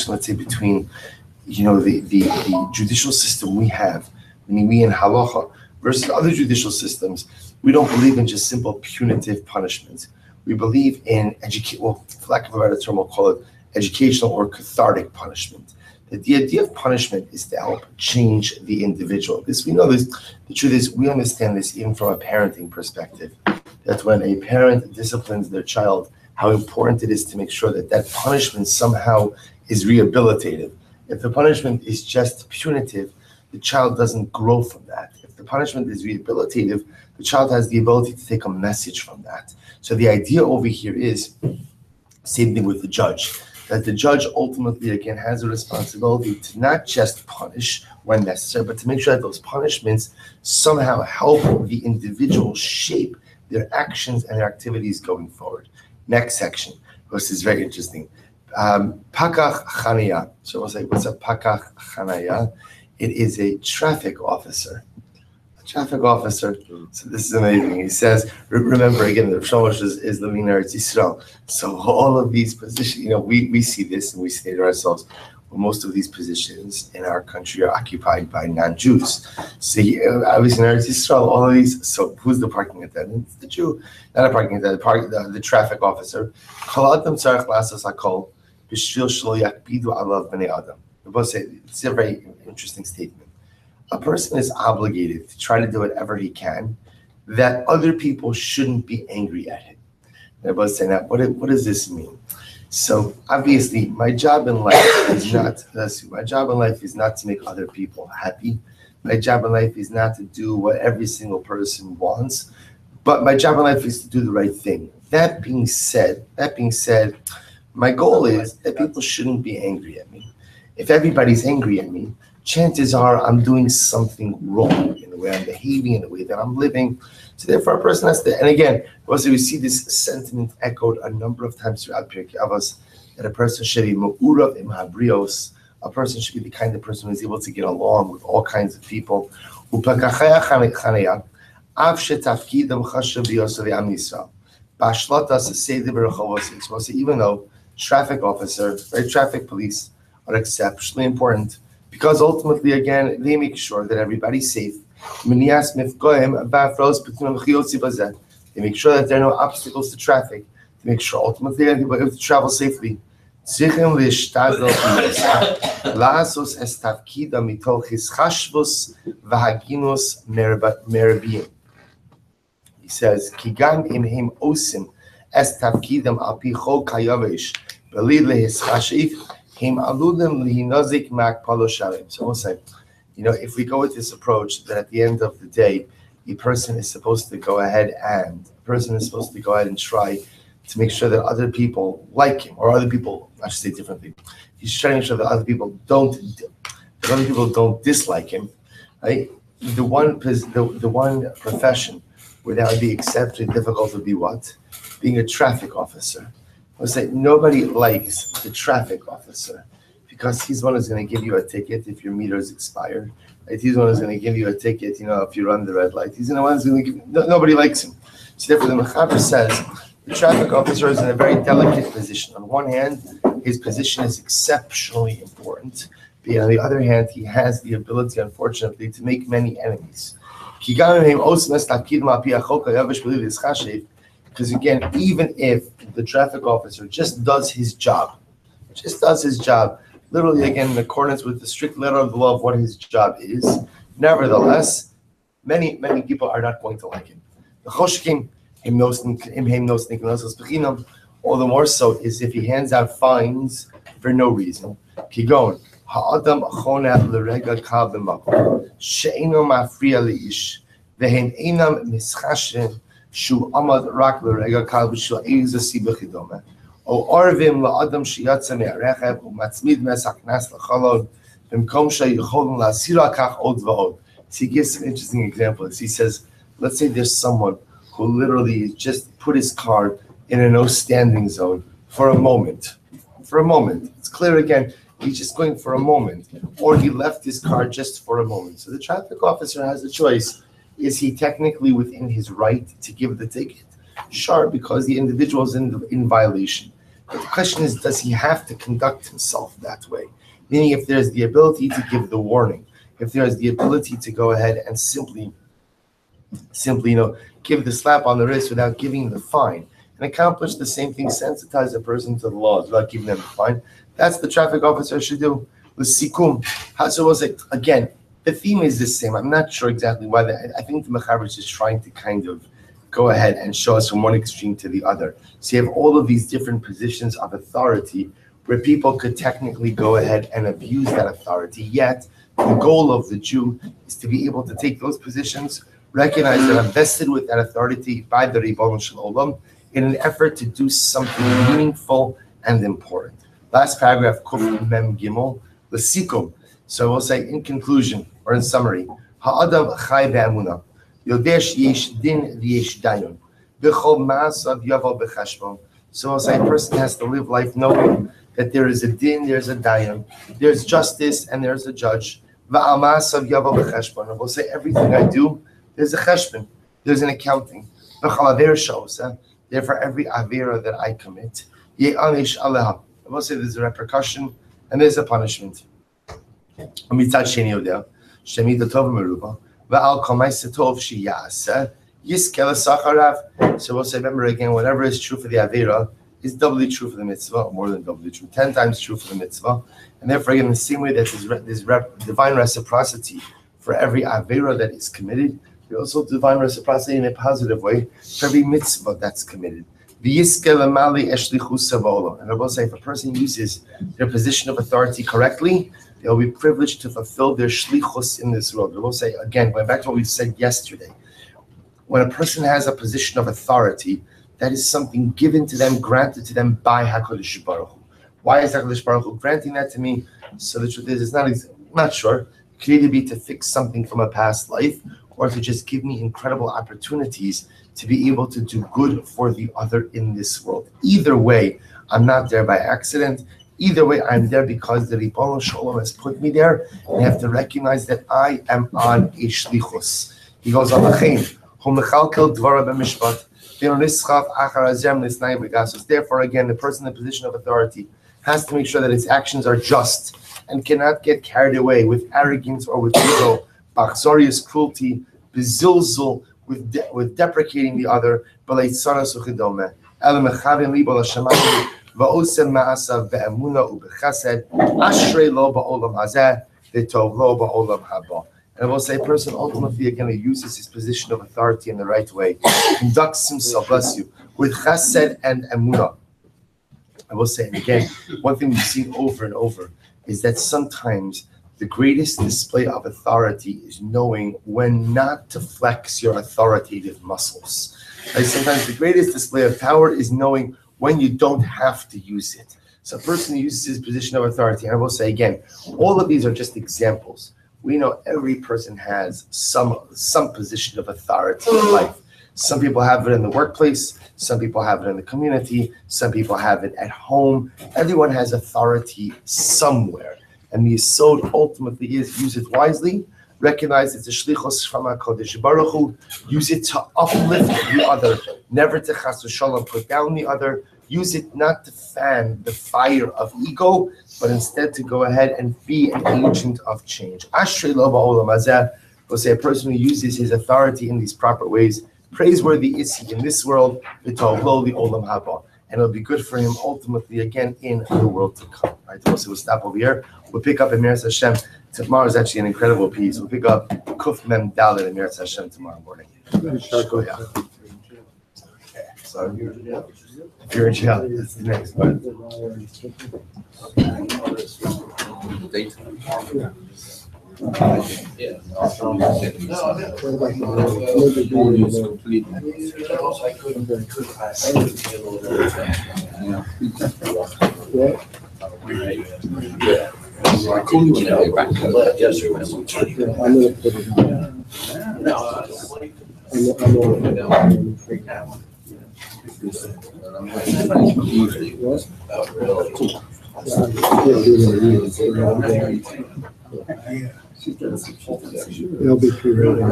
distinction, let's say, between, the judicial system we have, meaning we in halacha, versus other judicial systems. We don't believe in just simple punitive punishments. We believe in for lack of a better term, we'll call it educational or cathartic punishment. That the idea of punishment is to help change the individual. We know this. The truth is, we understand this even from a parenting perspective. That when a parent disciplines their child, how important it is to make sure that that punishment somehow is rehabilitative. If the punishment is just punitive, the child doesn't grow from that. If the punishment is rehabilitative, the child has the ability to take a message from that. So the idea over here is, same thing with the judge, that the judge ultimately, again, has a responsibility to not just punish when necessary, but to make sure that those punishments somehow help the individual shape their actions and their activities going forward. Next section, this is very interesting. Pakach Chanaya. So we'll say, what's a Pakach Chanaya? It is a traffic officer. Traffic officer. So this is amazing. He says, remember again, the Shamash is the Eretz Yisrael. So all of these positions, we see this and we say to ourselves, well, most of these positions in our country are occupied by non-Jews. So obviously in Eretz Yisrael, all of these. So who's the parking attendant? It's the Jew, not a parking attendant. The traffic officer. It's a very interesting statement. A person is obligated to try to do whatever he can that other people shouldn't be angry at him. Everybody's saying that. What does this mean? So obviously, my job in life is not to make other people happy. My job in life is not to do what every single person wants, but my job in life is to do the right thing. That being said, my goal is that people shouldn't be angry at me. If everybody's angry at me, chances are I'm doing something wrong in the way I'm behaving, in the way that I'm living. So therefore, a person has to, and again, also we see this sentiment echoed a number of times throughout Pirkei Avos, that a person should be mu'urav im habrios, a person should be the kind of person who is able to get along with all kinds of people. Even though traffic officers, right, traffic police are exceptionally important, because ultimately, again, they make sure that everybody's safe. They make sure that there are no obstacles to traffic. They make sure ultimately that people able to travel safely. He says, so we'll say, if we go with this approach, that at the end of the day, a person is supposed to go ahead and try to make sure that other people like him, or other people, I should say differently. He's trying to make sure that other people don't dislike him. Right? The one profession where that would be exceptionally difficult would be what? Being a traffic officer. We'll say nobody likes the traffic officer because he's the one who's going to give you a ticket if your meter is expired. Right? He's the one who's going to give you a ticket, if you run the red light. He's the one who's going to give. Nobody likes him. So therefore, the Mechaber says the traffic officer is in a very delicate position. On one hand, his position is exceptionally important. But on the other hand, he has the ability, unfortunately, to make many enemies. Because again, even if the traffic officer just does his job, literally again in accordance with the strict letter of the law of what his job is, nevertheless, many people are not going to like him. All the more so is if he hands out fines for no reason. Shu Amad Rak Lerega Kal B'Shul Eiza Siba Chidome. O Arvim LaAdam Shiyatza Me'arechev U'Matzmid Mesak Nas L'Chalon B'Mkom She'Yicholin La'Sira Kach Od V'Od. So he gives some interesting examples. He says, let's say there's someone who literally just put his car in a no standing zone for a moment. It's clear again, he's just going for a moment. Or he left his car just for a moment. So the traffic officer has a choice. Is he technically within his right to give the ticket? Sure, because the individual is in violation. But the question is, does he have to conduct himself that way? Meaning, if there's the ability to give the warning, if there's the ability to go ahead and simply, give the slap on the wrist without giving the fine, and accomplish the same thing, sensitize a person to the laws without giving them the fine, that's the traffic officer should do. The sikum. So we'll say, again, the theme is the same. I'm not sure exactly why. I think the Mechaber is just trying to kind of go ahead and show us from one extreme to the other. So you have all of these different positions of authority where people could technically go ahead and abuse that authority. Yet, the goal of the Jew is to be able to take those positions, recognize that I'm vested with that authority by the Ribono Shel Olam in an effort to do something meaningful and important. Last paragraph, Kuf Mem Gimel, L'sikum. So we'll say in conclusion or in summary, Ha'adam Chai Be'amunah. Yodesh yesh din v'yesh dayon. B'chol ma'asav yaval b'chashbon. So I'll say a person has to live life knowing that there is a din, there's a dayon, there's justice, and there's a judge. V'al ma'asav yaval b'chashbon. And we'll say everything I do, there's a cheshbon, there's an accounting. B'chol aver shosa. Therefore, every avera that I commit, ye'anish aleha. And we'll say there's a repercussion and there's a punishment. Mitzad sheni yodeh shemi datov meruba. So we'll say, remember again, whatever is true for the Avera is doubly true for the mitzvah, or more than doubly true, 10 times true for the mitzvah. And therefore, again, in the same way that there's divine reciprocity for every Avera that is committed, there's also divine reciprocity in a positive way for every mitzvah that's committed. And I will say, if a person uses their position of authority correctly, they'll be privileged to fulfill their shlichus in this world. We'll say, again, going back to what we said yesterday, when a person has a position of authority, that is something given to them, granted to them by HaKadosh Baruch Hu. Why is HaKadosh Baruch Hu granting that to me? So the truth is, I'm not sure. It could either be to fix something from a past life, or to just give me incredible opportunities to be able to do good for the other in this world. Either way, I'm not there by accident. Either way, I'm there because the Ribono Shel Olam has put me there, and I have to recognize that I am on a shlichus. He goes on therefore, again, the person in the position of authority has to make sure that his actions are just and cannot get carried away with arrogance or with ego, bachzorious cruelty, bezilzul, with deprecating the other, Va'osem ma'asav ve'emuna u'bechesed ashrei lo ba'olam hazeh v'tov lo ba'olam haba. And I will say, a person ultimately again uses his position of authority in the right way, conducts himself, bless you, with chesed and emuna. I will say, and again, one thing we've seen over and over is that sometimes the greatest display of authority is knowing when not to flex your authoritative muscles. Like sometimes the greatest display of power is knowing when you don't have to use it. So a person who uses his position of authority, and I will say again, all of these are just examples. We know every person has some position of authority in life. Some people have it in the workplace, some people have it in the community, some people have it at home. Everyone has authority somewhere. And the yesod ultimately is use it wisely, recognize it's a shlichus from HaKadosh Baruch Hu, use it to uplift the other, never to chas v'shalom put down the other, use it not to fan the fire of ego, but instead to go ahead and be an agent of change. Ashrei lo ba'olam hazeh, we'll say a person who uses his authority in these proper ways, praiseworthy is he in this world, v'tov lo the olam haba. And it'll be good for him ultimately again in the world to come. Right, so we'll stop over here. We'll pick up in Meretz Hashem. Tomorrow is actually an incredible piece. We'll pick up Kuf Mem Dalet in Meretz Hashem tomorrow morning. Okay, so if you're in jail, that's the next one. Yeah. I called you back yesterday. I'm going to put it on. They'll be pre-ready.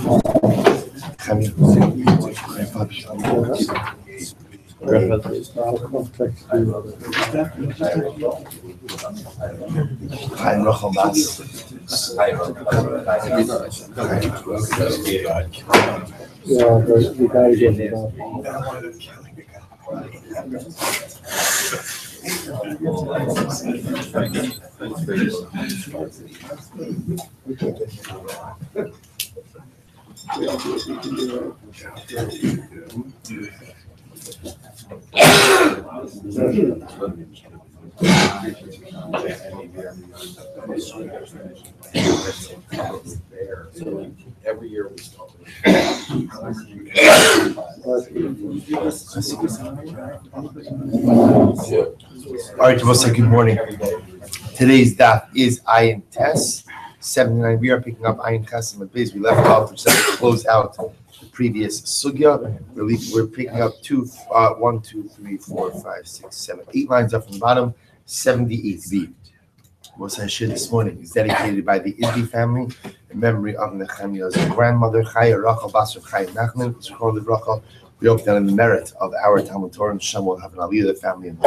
Yeah, but we gotta get it up. Every year we start. All right, Tabosai, good morning. Today's daf is Ayin Tes 79. We are picking up Ayin Tes and the base we left off, which is to close out the previous sugya. We're picking up 1, 2, 3, 4, 5, 6, 7, 8 lines up from the bottom, 78b. What I shared this morning is dedicated by the Izdi family in memory of Nehemiah's grandmother, Chaya Rachel Basra Chaya Nachman. We hope that in the merit of our Talmud Torah and Shem will have an aliyah, the family, and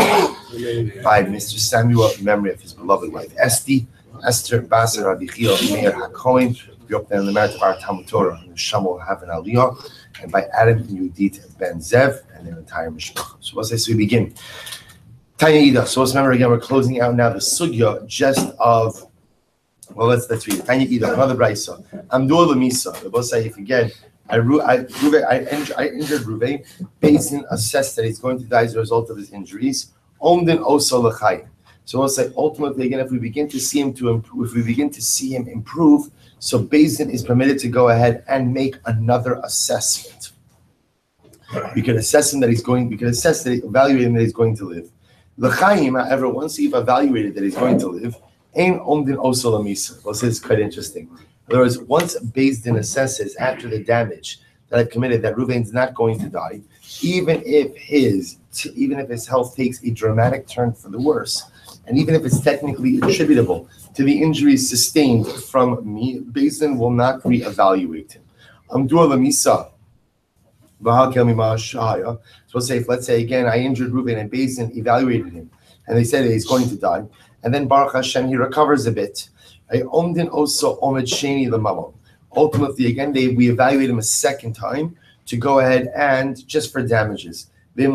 by Mr. Samuel in memory of his beloved wife Esther Basra Rabbi Shmuel Meir HaKohen. We hope that in the merit of our Talmud Torah and Shem will have an aliyah, and by Adam and Yudit Ben Zev and their entire mishpach. So let's say we begin. Tanya Ida. So let's remember again, we're closing out now the sugya just of, well, let's read it. Tanya Ida, another brayso. Amdur Lamisa. The boss say, if again, I injured Ruvain. Basin assessed that he's going to die as a result of his injuries. Omden oso l'chayim. So we'll say, ultimately, again, if we begin to see him improve, so Basin is permitted to go ahead and make another assessment. We can assess him that evaluate him that he's going to live. L'chaim, however, once you've evaluated that he's going to live, ein omdin oso l'misa. Well, this is quite interesting. In other words, once Beis Din assesses after the damage that I've committed that Reuven's not going to die, even if his health takes a dramatic turn for the worse, and even if it's technically attributable to the injuries sustained from me, Beis Din will not reevaluate him. Amdur l'misa. So let's say again, I injured Reuven and Beis Din evaluated him, and they said that he's going to die, and then Baruch Hashem he recovers a bit. Ultimately, again, we evaluate him a second time to go ahead and just for damages. And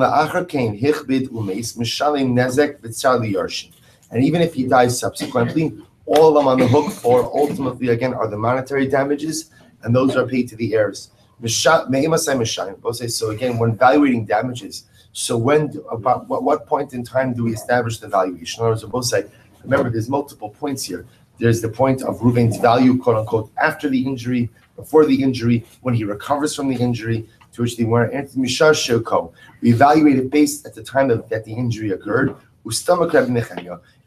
even if he dies subsequently, all of them on the hook for ultimately again are the monetary damages, and those are paid to the heirs. So again, when evaluating damages, so what point in time do we establish the valuation? In other words, both say, remember, there's multiple points here. There's the point of Reuven's value, quote unquote, after the injury, before the injury, when he recovers from the injury, to which they were. We evaluate it based at the time that the injury occurred. And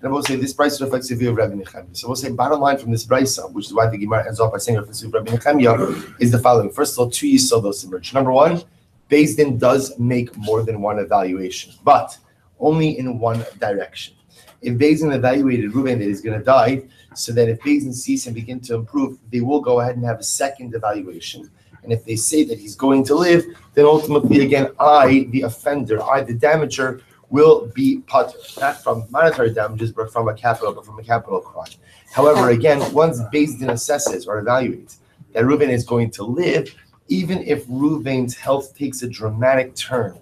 I will say this price reflects the view of Rabbi Nechemiah. So we'll say bottom line from this brisa, which is why the Gemara ends off by saying reflects the view of Rabbi Nechemiah, is the following. First of all, 2 yisodos emerge. Number one, Beis Din does make more than one evaluation, but only in one direction. If Beis Din evaluated Reuven that he's going to die, so that if Beis Din sees him begin to improve, they will go ahead and have a second evaluation. And if they say that he's going to live, then ultimately, again, I, the offender, the damager, will be putter, not from monetary damages, but from a capital crime. However, again, once Beis Din assesses or evaluates that Reuven is going to live, even if Reuven's health takes a dramatic turn,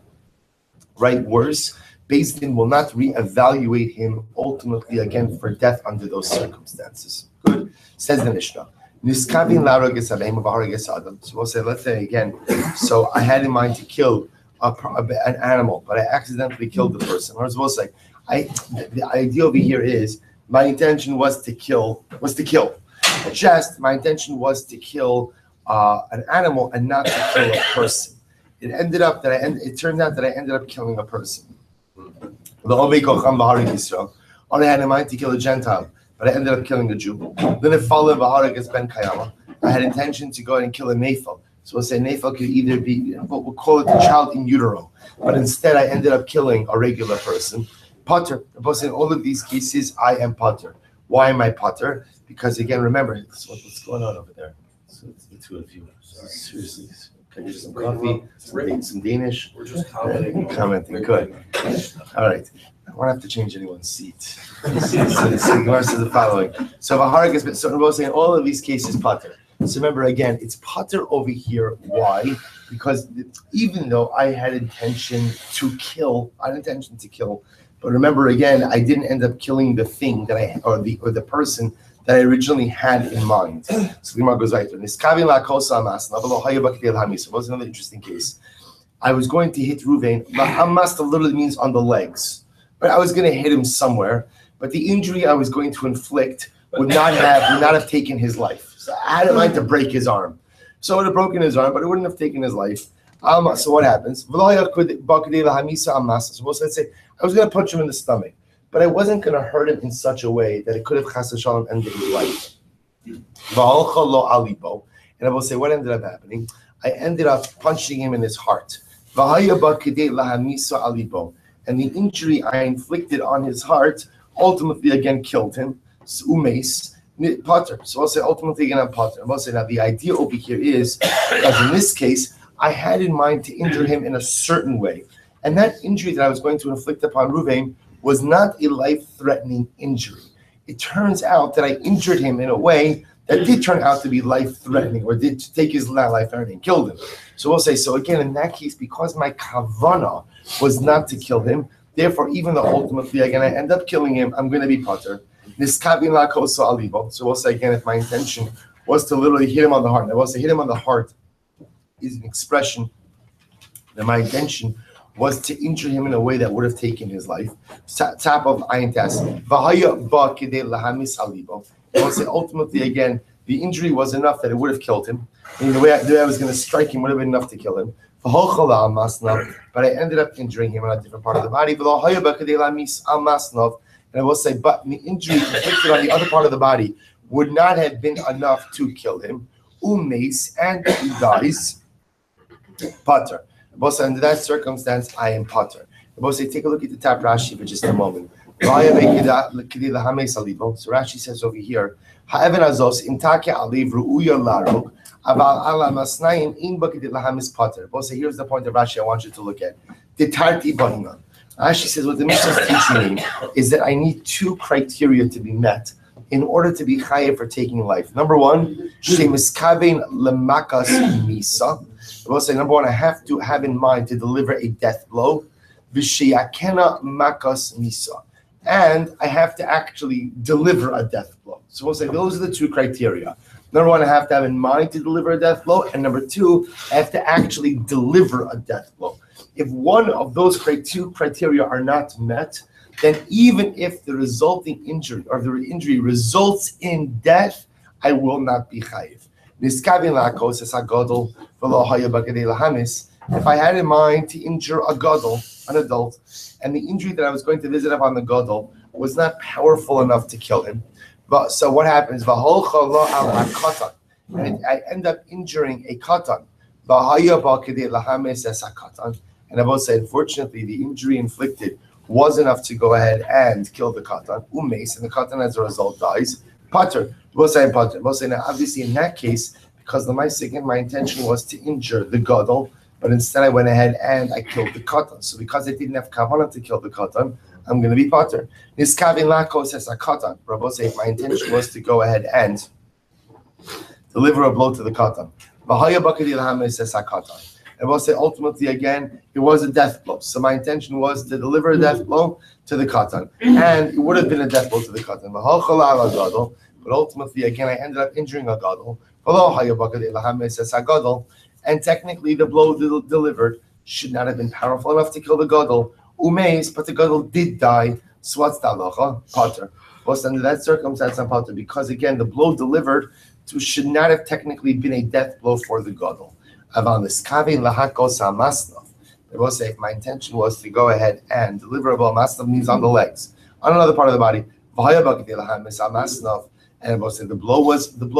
right, worse, Beis Din will not reevaluate him ultimately again for death under those circumstances. Good. Says the Mishnah. So we'll say, let's say again, so I had in mind to kill an animal, but I accidentally killed the person. Or we'll say, the idea over here is my intention was to kill. Just my intention was to kill an animal and not to kill a person. It turned out that I ended up killing a person. I had in mind to kill a Gentile, but I ended up killing a Jew. Then it followed Ben Kayama. I had intention to go ahead and kill a Nephil. So we'll say Nephil could either be, we'll call it the child in utero, but instead I ended up killing a regular person. Potter. In all of these cases, I am Potter. Why am I Potter? Because again, remember, what's going on over there? So it's the two of you. Seriously. Can you get some coffee, some Danish? We're just commenting. Commenting, good. All right. I won't have to change anyone's seat. So the Gemara says the following. So if a harg has been, so we're saying all of these cases pater. So remember again, it's pater over here. Why? Because even though I had intention to kill, but remember again, I didn't end up killing the thing that or the person that I originally had in mind. So the Gemara goes right there. It was another interesting case. I was going to hit Ruvain. Hamasta literally means on the legs. But I was going to hit him somewhere. But the injury I was going to inflict would not have taken his life. So I had in mind to break his arm. So it would have broken his arm, but it wouldn't have taken his life. So what happens? So let's say I was going to punch him in the stomach, but I wasn't going to hurt him in such a way that it could have chas v'shalom ended his life. And I will say, what ended up happening? I ended up punching him in his heart. And the injury I inflicted on his heart ultimately again killed him. Potter. So I'll say ultimately again I'm Potter. I'll say now the idea over here is, as in this case, I had in mind to injure him in a certain way. And that injury that I was going to inflict upon Ruvain was not a life-threatening injury. It turns out that I injured him in a way that did turn out to be life-threatening, or did take his life-threatening, killed him. So we'll say, so again, in that case, because my kavana was not to kill him, therefore, even though ultimately again I end up killing him, I'm going to be Potter. So we'll say again, if my intention was to literally hit him on the heart, and I will say hit him on the heart is an expression that my intention was to injure him in a way that would have taken his life. Top of Ayin Tas. I will say ultimately again, the injury was enough that it would have killed him. And the way I was going to strike him would have been enough to kill him. But I ended up injuring him on a different part of the body. And I will say, but the injury inflicted on the other part of the body would not have been enough to kill him. And he dies. Potter. I will say, under that circumstance, I am Potter. I will say, take a look at the top Rashi for just a moment. So Rashi says over here, Well, so here's the point of Rashi I want you to look at. Rashi says what the Mishnah is teaching me is that I need two criteria to be met in order to be chayav for taking life. Number one, I will say, number one, I have to have in mind to deliver a death blow. And I have to actually deliver a death blow. So we'll say those are the two criteria. Number one, I have to have in mind to deliver a death blow. And number two, I have to actually deliver a death blow. If one of those two criteria are not met, then even if the resulting injury or the injury results in death, I will not be chayiv. If I had in mind to injure a gadol, an adult, and the injury that I was going to visit upon the gadol was not powerful enough to kill him, so what happens? And I end up injuring a katan. And I will say, unfortunately, the injury inflicted was enough to go ahead and kill the katan, and the katan as a result dies. Pater, we'll say pater. We'll say now, obviously, in that case, because my intention was to injure the gadol, but instead I went ahead and I killed the katan. So because I didn't have kavanah to kill the katan, I'm going to be pater. Niskavin lako says a katan. Rabbi say my intention was to go ahead and deliver a blow to the katan. V'haya bakadi l'hameh says a katan. I will say ultimately again, it was a death blow. So my intention was to deliver a death blow to the katan, and it would have been a death blow to the katan. But ultimately again, I ended up injuring a gadol. And technically, the blow delivered should not have been powerful enough to kill the gadol. But the gadol did die. So what's the halacha? Pater. Well, under that circumstance, I'm pater because again, the blow delivered should not have technically been a death blow for the gadol. I will say if my intention was to go ahead and deliver a blow, masnav means on the legs, on another part of the body. And I will say the blow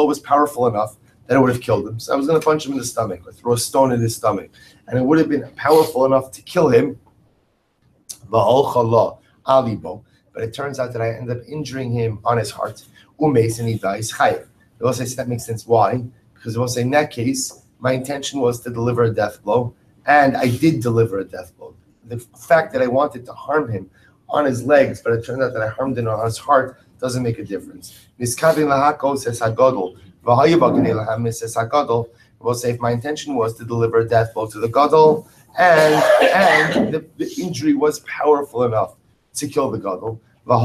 was powerful enough that it would have killed him. So I was going to punch him in the stomach or throw a stone in his stomach, and it would have been powerful enough to kill him. But it turns out that I ended up injuring him on his heart. And he dies. I will say that makes sense. Why? Because we'll say in that case, my intention was to deliver a death blow, and I did deliver a death blow. The fact that I wanted to harm him on his legs, but it turned out that I harmed him on his heart, doesn't make a difference. We'll say if my intention was to deliver a death blow to the gadol, and the injury was powerful enough to kill the gadol, but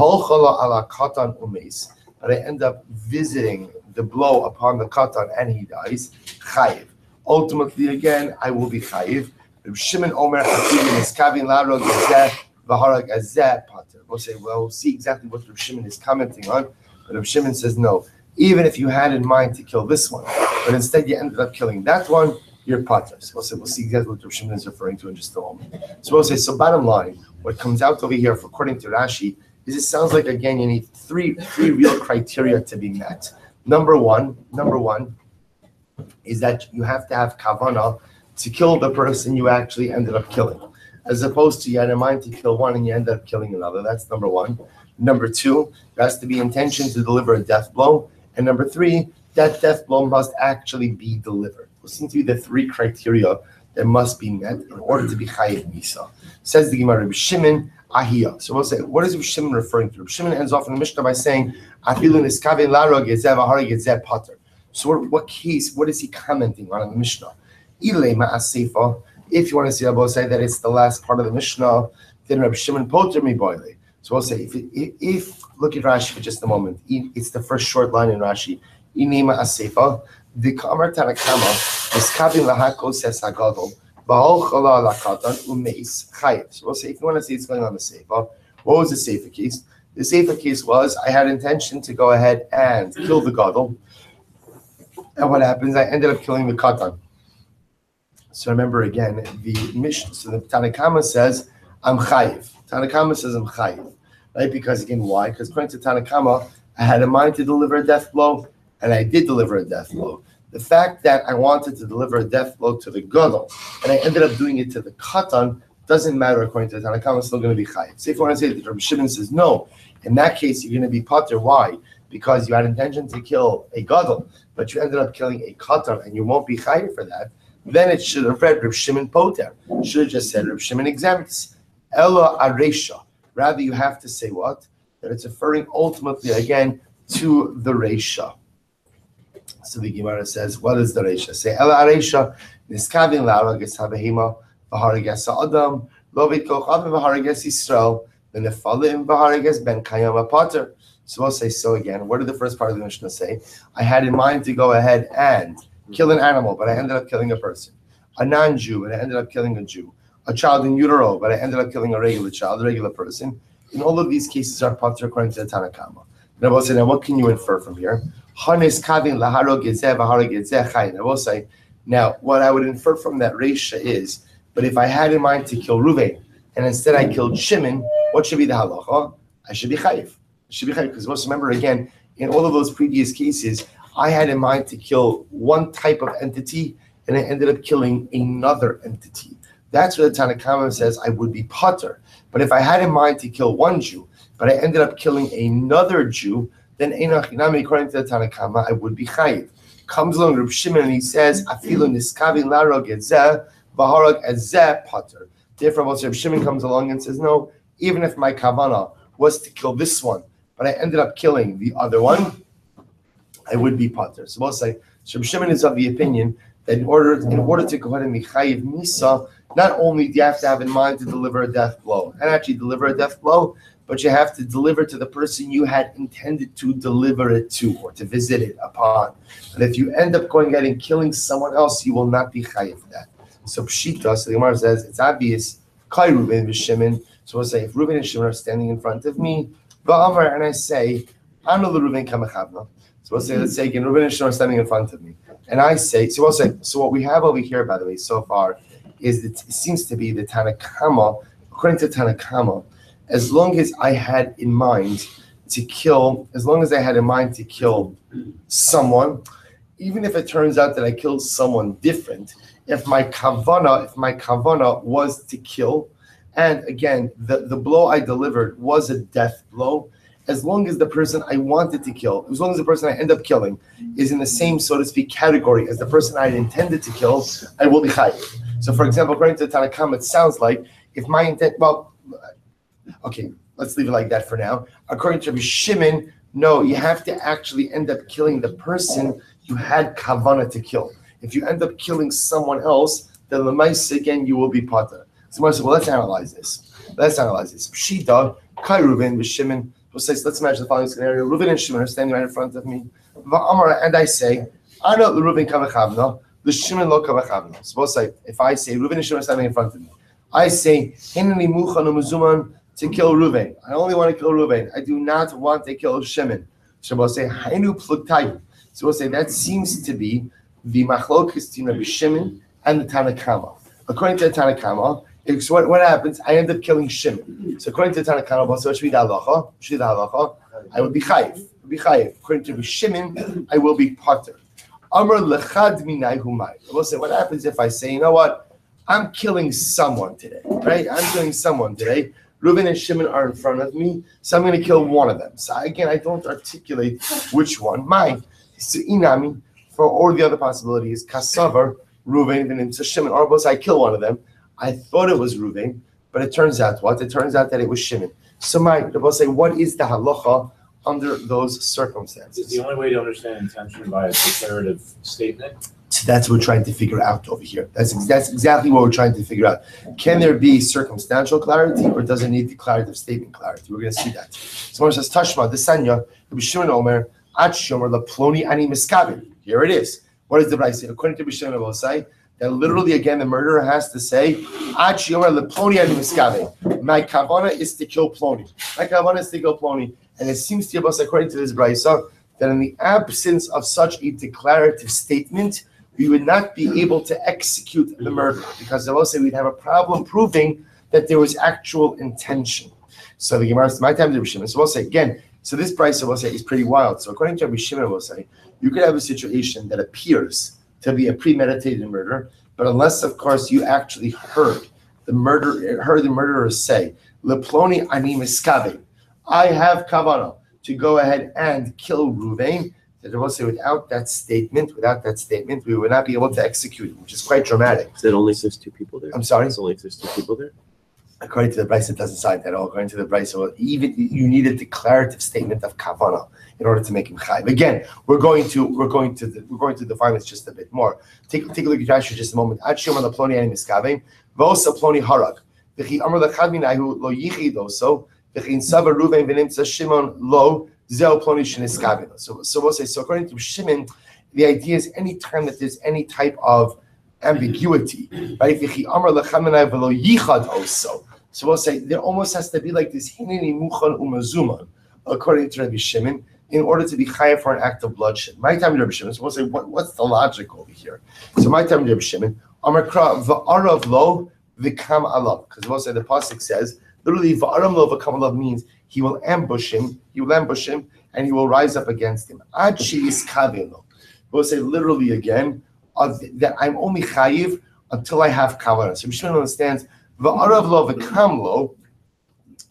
I end up visiting the blow upon the katan and he dies, chayiv. Ultimately, again, I will be chayiv. Reb Shimon Omer Niskavin Larog Gezeh V'Harag Azeh Pater. We'll say, well, we'll see exactly what Reb Shimon is commenting on. But Reb Shimon says, no, even if you had in mind to kill this one, but instead you ended up killing that one, you're pater. So we'll see exactly what Reb Shimon is referring to in just a moment. So we'll say, so bottom line, what comes out over here, according to Rashi, is it sounds like, again, you need three real criteria to be met. Number one is that you have to have kavanah to kill the person you actually ended up killing, as opposed to you had in mind to kill one and you ended up killing another. That's number one. Number two, there has to be intention to deliver a death blow. And number three, that death blow must actually be delivered. Those seem to be the three criteria that must be met in order to be chayiv misa. Says the Gemara, Rabbi Shimon Ahiyah. So we'll say, what is Rabbi Shimon referring to? Rabbi Shimon ends off in the Mishnah by saying, Afilu niskavin larog gezeh v'harag gezeh pater. So what case, what is he commenting on in the Mishnah? If you want to see Rabbi say that it's the last part of the Mishnah, then Rabbi Shimon poter mi boile. So we'll say, if look at Rashi for just a moment. It's the first short line in Rashi. Inema asefa, the kamar tanakama, niskavin lahakos es hagadol, ba'al chala lakatan umeis chayiv. So we'll say, if you want to see it's going on the sefer, what was the sefer case? The sefer case was I had intention to go ahead and kill the gadol. And what happens? I ended up killing the katan. So remember again, the Mishnah. So the Tanakama says, I'm chayiv. Tanakama says, I'm chayiv. Right? Because again, why? Because according to Tanakama, I had in mind to deliver a death blow, and I did deliver a death blow. The fact that I wanted to deliver a death blow to the gadol, and I ended up doing it to the katan, doesn't matter according to Tanakama, it's still going to be chayiv. So if you want to say that Rabbi Shimon says, no, in that case, you're going to be pater. Why? Because you had intention to kill a gadol, but you ended up killing a katan, and you won't be chayiv for that. Then it should have read Reb Shimon poter. Should have just said Reb Shimon exempts. Ella aresha. Rather, you have to say what? That it's referring ultimately again to the resha. So the Gemara says, what is the resha? Say Ella aresha niskavin la'arages habehima v'harages ha'adam lovit kochavim v'harages Yisrael v'nefalim v'harages ben kayam pater. So we'll say so again. What did the first part of the Mishnah say? I had in mind to go ahead and kill an animal, but I ended up killing a person. A non-Jew, and I ended up killing a Jew. A child in utero, but I ended up killing a regular child, a regular person. In all of these cases are pater according to the Tanakama. And I will say, now what can you infer from here? I will say, now what I would infer from that Reisha is, but if I had in mind to kill Ruvain, and instead I killed Shimon, what should be the halacha? I should be chayiv. I should be chayiv, because let's remember again, in all of those previous cases, I had in mind to kill one type of entity, and I ended up killing another entity. That's where the Tanakhama says I would be pater. But if I had in mind to kill one Jew, but I ended up killing another Jew, then according to the Tanakhama, I would be chayiv. Comes along Reb Shimon and he says, Afilu niskavin larog ezeh v'harag ezeh pater. Therefore, Reb Shimon comes along and says, no, even if my kavanah was to kill this one, but I ended up killing the other one, I would be pater. So we'll say, Reb Shimon is of the opinion that in order to go ahead and be chayiv misa, not only do you have to have in mind to deliver a death blow, and actually deliver a death blow, but you have to deliver to the person you had intended to deliver it to, or to visit it upon. And if you end up going ahead and killing someone else, you will not be chayiv for that. So Pshita, so the Gemara says, it's obvious, Kai Reuben v'Shimon. So we'll say, if Reuben and Shimon are standing in front of me, and I say, Anu l'Reuben kamechavna. So we'll say, let's say again, Reuben and Shimon are standing in front of me. And I say, so we'll say, so what we have over here, by the way, so far, is that it seems to be the Tanakama, according to Tanakama, as long as I had in mind to kill someone, even if it turns out that I killed someone different, if my kavana was to kill, and again, the blow I delivered was a death blow, as long as the person I wanted to kill, as long as the person I end up killing is in the same, so to speak, category as the person I had intended to kill, I will be chayiv. So, for example, according to the Tanna Kama, it sounds like if my intent, okay, let's leave it like that for now. According to Rabbi Shimon, no, you have to actually end up killing the person you had kavanah to kill. If you end up killing someone else, then l'maisa again you will be pater. So I said, well, let's analyze this. Pshita, Kai Reuven, Shimon. Let's imagine the following scenario: Reuven and Shimon are standing right in front of me, and I say, "I know the Reuven kavachavna, the Shimon lo kavachavna." Suppose if I say Reuven and Shimon are standing in front of me, I say, "Hineni muchan u'mezuman to kill Reuven. I only want to kill Reuven. I do not want to kill Shimon." So we'll say, "Hainu plugtayu." So we'll say that seems to be the machlokas between Rabbi Shimon and the Tanna Kama. According to the Tanna Kama, so what happens? I end up killing Shimon. So according to the Tanna Kama, so what should be the halacha? I would be chayiv. According to Rabbi Shimon, I will be pater. Amar lechad minai humai. We'll say, what happens if I say, you know what? I'm killing someone today, right? I'm killing someone today. Reuven and Shimon are in front of me, so I'm going to kill one of them. So again, I don't articulate which one. So inami, or the other possibility is kasavar, Reuven, and Shimon, or both I kill one of them. I thought it was Reuven, but it turns out what? It turns out that it was Shimon. So Rabbi say, what is the halacha under those circumstances? Is the only way to understand intention by a declarative statement? So that's what we're trying to figure out over here. That's exactly what we're trying to figure out. Can there be circumstantial clarity, or does it need declarative statement clarity? We're going to see that. Someone says, Tashma, the Sanya, Rabbi Shimon Omer, Ad Shomer, Laploni, Ani Miskavin. Here it is. What does the Bryce say? According to Rabbi Shimon, will say that literally, again, the murderer has to say, Ad Shomer, Laploni, Ani Miskavin. My kavana is to kill Ploni. And it seems to us, according to this Bryce, that in the absence of such a declarative statement, we would not be able to execute the murder, because they will say we'd have a problem proving that there was actual intention. So the Gemara says, my time to Rabbi Shimon. So we'll say again, so this price will say is pretty wild. So according to Rabbi Shimon, we'll say you could have a situation that appears to be a premeditated murder, but unless, of course, you actually heard the murderer say, "Leploni ani miskave," I have kavanah to go ahead and kill Reuven. That will say without that statement, we would not be able to execute it, which is quite dramatic. Is it only says two people there? I'm sorry? It only says two people there? According to the Bryce, it doesn't cite that at all. According to the Bryce, even you need a declarative statement of kavanah in order to make him chayiv. Again, we're going to define this just a bit more. Take a look at Rashi for just a moment. Ad shomar laploni ani miskavim, v'osa ploni harag. V'chi amar lechad minayu lo yichid oso, v'chi insavar Reuven v'nimtza Shimon lo. So we'll say, so according to Shimon, the idea is any time that there's any type of ambiguity, right? So we'll say there almost has to be like this hineni muchan umazuman, according to Rabbi Shimon, in order to be chayav for an act of bloodshed. My time to Rabbi Shimon. So we'll say, what's the logic over here? So my time to Rabbi Shimon, Amakra va'arav lo v'kam alav, because we'll say the pasuk says literally va'arav lo v'kam alav means he will ambush him, and he will rise up against him. Ad she'is kavelo. We'll say literally again that I'm only chayiv until I have kavanah. So Mishman understands va'arav lo v'kam lo.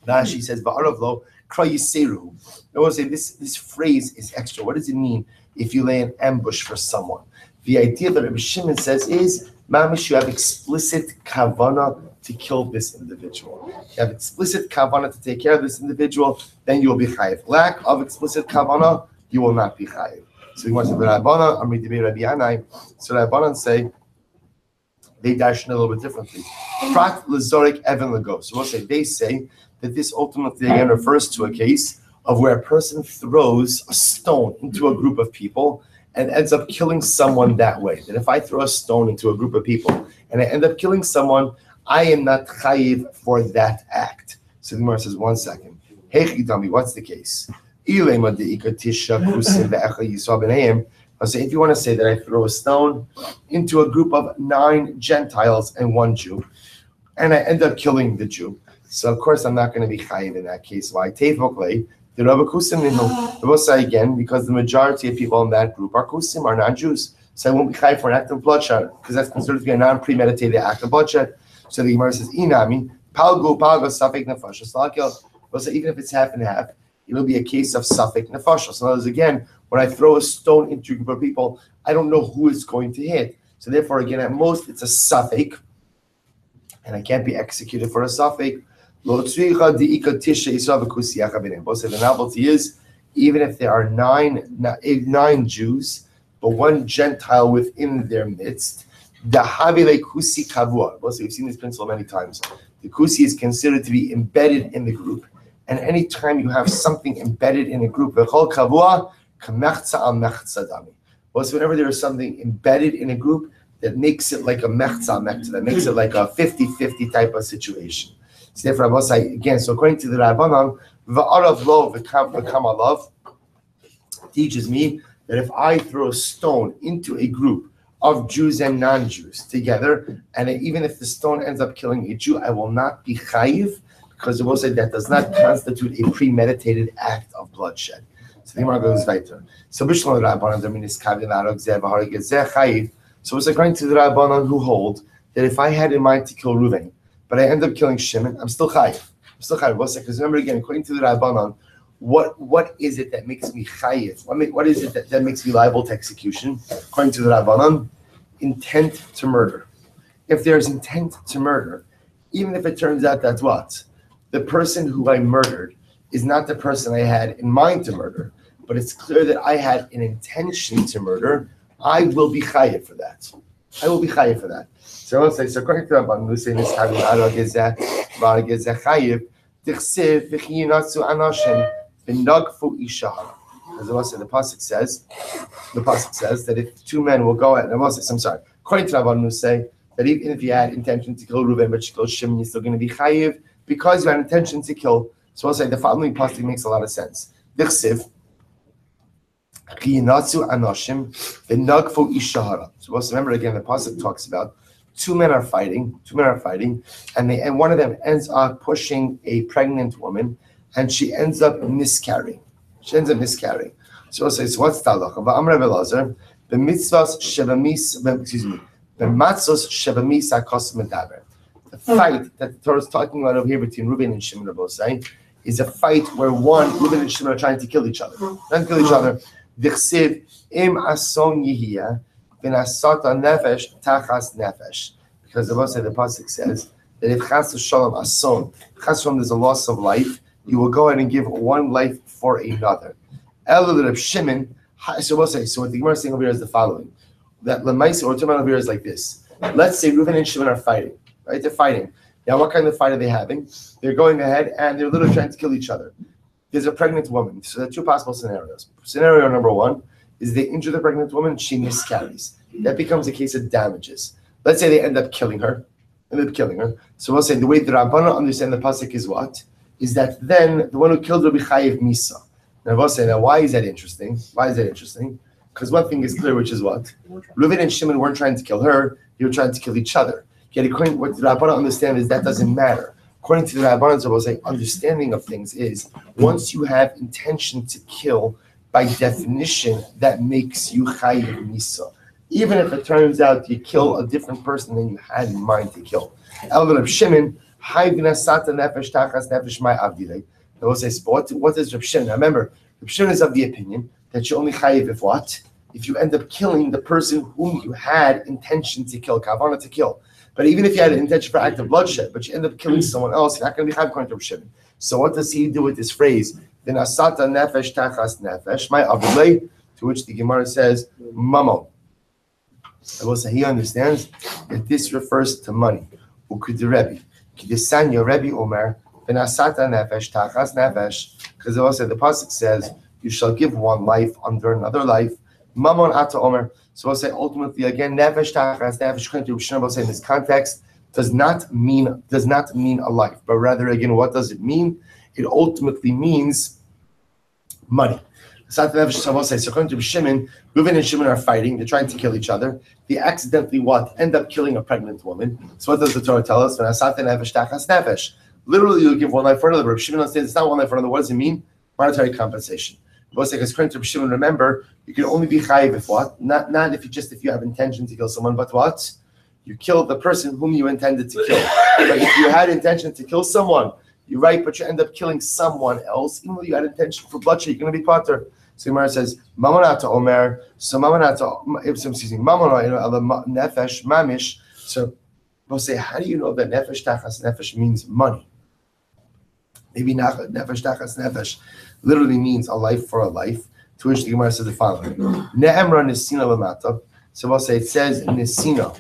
Rashi says va'arav lo kra yiseru. I will say this phrase is extra. What does it mean if you lay an ambush for someone? The idea that Rabbi Shimon says is, mamish, you have explicit kavanah to kill this individual. You have explicit kavanah to take care of this individual, then you will be chayiv. Lack of explicit kavanah, you will not be chayiv. So we want to say, so Rabbanan say, they dash in a little bit differently. Prat lezorik even lego. So we'll say, they say that this ultimately again refers to a case of where a person throws a stone into a group of people and ends up killing someone that way. That if I throw a stone into a group of people and I end up killing someone, I am not chayiv for that act. So the Gemara says, 1 second. Hey, Chidami, what's the case? I say, if you want to say that I throw a stone into a group of 9 Gentiles and 1 Jew, and I end up killing the Jew, so of course I'm not going to be chayiv in that case. Why? The Rabbi Kusim, I will say again, because the majority of people in that group are Kusim, are non-Jews. So I won't be chayiv for an act of bloodshed, because that's considered to be a non-premeditated act of bloodshed. So the Gemara says, Inami, palgo safek nefashos lakil. We'll say even if it's half and half, it'll be a case of suffix nefashos. So in other words, again, when I throw a stone into a group of people, I don't know who it's going to hit. So therefore, again, at most, it's a suffix, and I can't be executed for a suffix. So the novelty is, even if there are nine Jews, but one Gentile within their midst, the Havile Kusi Kavua. We've seen this principle many times. The Kusi is considered to be embedded in the group. And anytime you have something embedded in a group, V'chol Kavua, Kamechza al Mechza Dami. So whenever there is something embedded in a group, that makes it like a Mechza Mechza, that makes it like a 50-50 type of situation. So therefore, I will say again, so according to the Rabbanan, V'arav lo v'kam alav teaches me that if I throw a stone into a group of Jews and non-Jews together, and even if the stone ends up killing a Jew, I will not be chayiv, because it will say that does not constitute a premeditated act of bloodshed. So the Gemara goes weiter. So Bishlam Rabbanan Dominis Kavin Arog Zeh V'Hareg Zeh Chayiv. So it's according to the Rabbanan who hold that if I had in mind to kill Reuven, but I end up killing Shimon, I'm still chayiv. Because remember again, according to the Rabbanan, what is it that makes me chayiv? What is it that makes me liable to execution? According to the Rabbanan, intent to murder. If there's intent to murder, even if it turns out that's what? The person who I murdered is not the person I had in mind to murder, but it's clear that I had an intention to murder, I will be chayiv for that. So I'll say, so according to Rabbanan, who say this chayiv, tichsev v'chiyinatzu anashim v'nagfu ishahara. As I said, the pasuk says that if two men will go out, and I'm sorry. According to Rabbanan, who say that even if you had intention to kill Reuven, but you killed Shimon, you're still going to be chayiv because you had intention to kill. So I'll say the following pasuk makes a lot of sense. Tichsev v'chiyinatzu anashim v'nagfu ishahara. So also remember again, the pasuk talks about two men are fighting, and one of them ends up pushing a pregnant woman, and she ends up miscarrying. So we'll say, so what's the halacha? V'amar Elazar, b'mitzvos shevamis, b'matzos shevamis hakos medaber. The fight that the Torah is talking about over here between Reuben and Shimon, is a fight where Reuben and Shimon are trying to kill each other. D'chsev im ason yihiyah v'nasata nefesh tachas nefesh. Because the pasuk says that if chas v'shalom ason, chas v'shalom there's a loss of life, you will go ahead and give one life for another. Elul Shimon. So what the Gemara is saying over here is the following: that lemaisa or over here is like this. Let's say Reuven and Shimon are fighting, right? They're fighting. Now, what kind of fight are they having? They're going ahead and they're literally trying to kill each other. There's a pregnant woman. So there are two possible scenarios. Scenario number one is they injure the pregnant woman, she miscarries. That becomes a case of damages. Let's say they end up killing her. So we'll say the way the Rabbana understand the pasuk is what? Is that then the one who killed will be chayiv misa. Now we'll say, now why is that interesting? Because one thing is clear, which is what? Reuven and Shimon weren't trying to kill her, they were trying to kill each other. Yet according to what the Rabbana understand is that doesn't matter. According to the Rabbana, so we'll say understanding of things is once you have intention to kill, by definition, that makes you chayiv misa. Even if it turns out you kill a different person than you had in mind to kill. Elvin of Shimon, what does Reb Shimon? Now remember, Reb Shimon is of the opinion that you only chayiv if what? If you end up killing the person whom you had intention to kill, kavana to kill. But even if you had an intention for active bloodshed, but you end up killing someone else, you're not going to be chayiv according to Reb Shimon. So what does he do with this phrase? Then asata nefesh tachas nefesh, my avulei, to which the Gemara says, mamo. I will say he understands that this refers to money. Ukud Rebbe. Kidisanya Rebbe Omer, Benasata Nefesh, Tachas Nefesh, because also the pasuk says, you shall give one life under another life. Mamon Ata Omer. So we'll say ultimately again, Nefesh, Tachas Nefesh, according to Rishon, we'll say in this context, does not mean a life, but rather again, what does it mean? It ultimately means money. So according to Shimon, Reuven and Shimon are fighting. They're trying to kill each other. They accidentally what? End up killing a pregnant woman. So what does the Torah tell us? Literally, you give one life for another. But Shimon understands it's not one life for another. What does it mean? Monetary compensation. Because according to Shimon, remember, you can only be chayiv if what? Not if you have intention to kill someone, but what? You kill the person whom you intended to kill. But if you had intention to kill someone, You're right, but you end up killing someone else, even though you had intention for bloodshed. You're going to be potter. So Gemara says, Mamonata Omer. So Mamonata, Mamona Nefesh Mamish. So we'll say, how do you know that Nefesh Tachas Nefesh means money? Maybe Nefesh Tachas Nefesh literally means a life for a life. To which the Gemara says the following: Ne'emra Nisina Lamata. So we'll say it says Nisina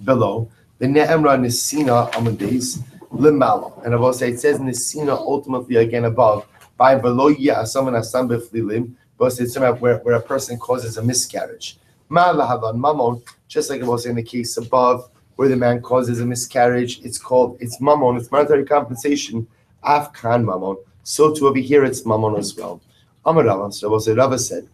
below. The Ne'emra Nisina Amadis Limalo. And I will say it says Nisina ultimately again above. By below Yasaman Asam Beflilim. But it's where a person causes a miscarriage. Ma'alahavan Mamon, just like I was in the case above, where the man causes a miscarriage, it's Mamon, it's monetary compensation, Afkan Mamon. So to over here, it's Mamon as well. Amar Rava, so Rava said,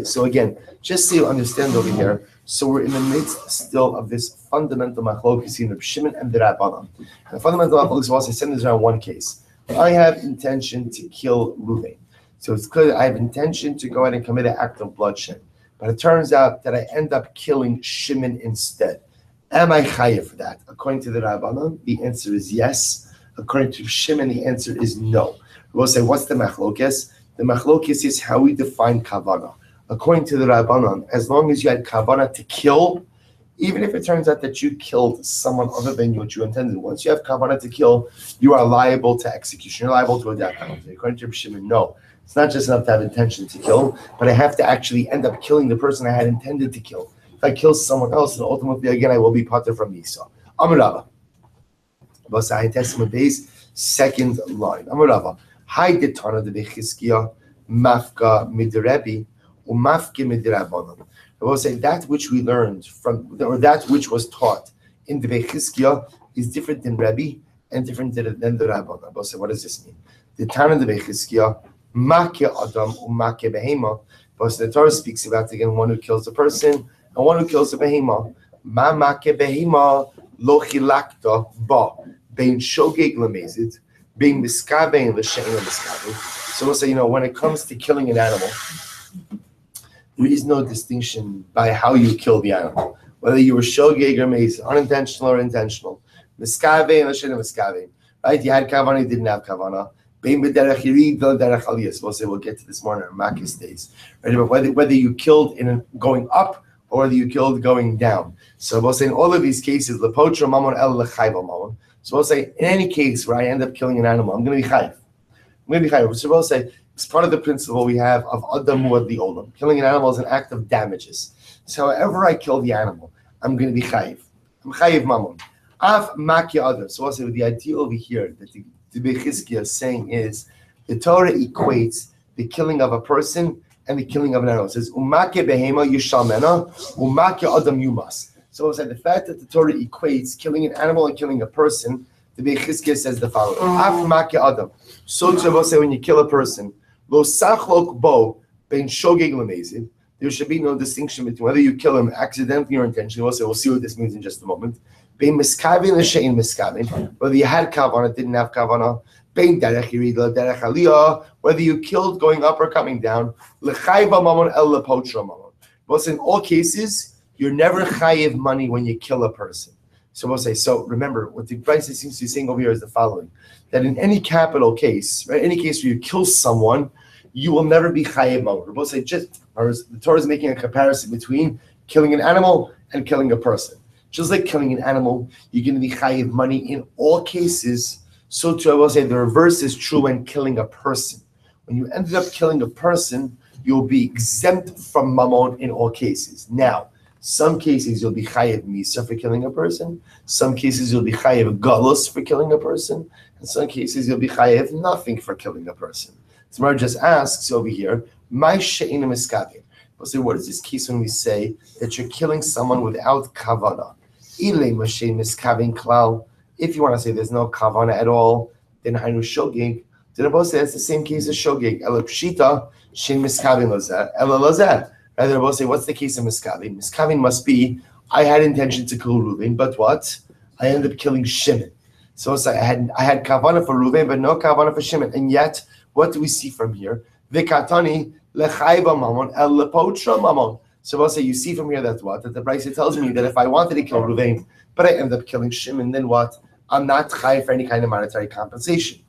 so again, just so you understand over here, so we're in the midst still of this fundamental machlokes between Rabbi Shimon and the Rabbanan. And the fundamental machlokes was I send this around one case. I have intention to kill Reuven. So it's clear that I have intention to go ahead and commit an act of bloodshed. But it turns out that I end up killing Shimon instead. Am I chayav for that? According to the Rabbanan, the answer is yes. According to Shimon, the answer is no. We'll say, what's the machlokes? The machlokes is how we define kavana. According to the Rabbanan, as long as you had kavana to kill, even if it turns out that you killed someone other than what you intended, once you have kavana to kill, you are liable to execution. You're liable to a death penalty. According to Shimon, no. It's not just enough to have intention to kill, but I have to actually end up killing the person I had intended to kill. If I kill someone else, then ultimately, again, I will be pater from Esau. Amarava. Basai Testament base, second line. Amarava. Hi detana de Bechizkiah, mafka midrebi, or mafke midrabanan. I will say that which we learned from, or that which was taught in the Bechizkiah is different than Rebbe and different than the Rabbanan. I will say, what does this mean? The Tana de Bechizkiah, Make Adam Umake Behema. But the Torah speaks about again one who kills a person and one who kills a behema. Ma Make Behema Lo Chilakta Ba Bein Shogeg Lemezid Bein Miskabe L'Shein Miskabe. So we'll say, when it comes to killing an animal, there is no distinction by how you kill the animal, whether you were Shogeg or Mezid, unintentional or intentional. Miskabe L'Shein Miskabe. Right? You had kavana, you didn't have kavana. We'll say we'll get to this more in our Makis days. Right? But whether you killed in going up or whether you killed going down. So we'll say in all of these cases, lepotra mamon el lechayva mamon. So we'll say in any case where I end up killing an animal, I'm going to be chayiv. So we'll say it's part of the principle we have of adam muad the olam. Killing an animal is an act of damages. So however I kill the animal, I'm going to be chayiv. I'm chayiv mamon. Av makya other. So we'll say with the idea over here that the Bechizkiah is saying is the Torah equates the killing of a person and the killing of an animal. It says umake behema yishalmena, umake adam yumas. So it's like the fact that the Torah equates killing an animal and killing a person. The Bechizkiah says the following: Af make adam. So to say when you kill a person, lo sachlok bo ben shogeg lemezid. There should be no distinction between whether you kill him accidentally or intentionally. We'll see what this means in just a moment. Bein miskavin l'shein miskavin, whether you had kavana, didn't have kavana. Bein derech yirida, derech aliyah, whether you killed going up or coming down. L'chayva mamon el lepotra mamon. But in all cases, you're never chayiv money when you kill a person. So we'll say. So remember, what the Brisa seems to be saying over here is the following: that in any capital case, right, any case where you kill someone, you will never be chayiv mamon. We'll say just the Torah is making a comparison between killing an animal and killing a person. Just like killing an animal, you're going to be chayiv money in all cases. So too, I will say the reverse is true when killing a person. When you ended up killing a person, you'll be exempt from mamon in all cases. Now, some cases you'll be chayiv misa for killing a person. Some cases you'll be chayiv galus for killing a person. In some cases you'll be chayiv nothing for killing a person. Tomorrow just asks over here, my she'ina miskavin. We'll say, what is this case when we say that you're killing someone without kavana? If you want to say there's no kavana at all, then hainu shogig. Then I both say it's the same case as shogig. Ela pshita shein miskavin lazeh ela lazeh. Rather, I both say what's the case of miskavin? Miskavin must be I had intention to kill Reuven, but what? I ended up killing Shimon. So it's like I had kavana for Reuven, but no kavana for Shimon. And yet, what do we see from here? Vikatani lechayva mamon el lepotra mamon. So we'll say you see from here that what? That the Brisa tells me that if I wanted to kill Reuven, but I end up killing Shimon, then what? I'm not chayiv for any kind of monetary compensation.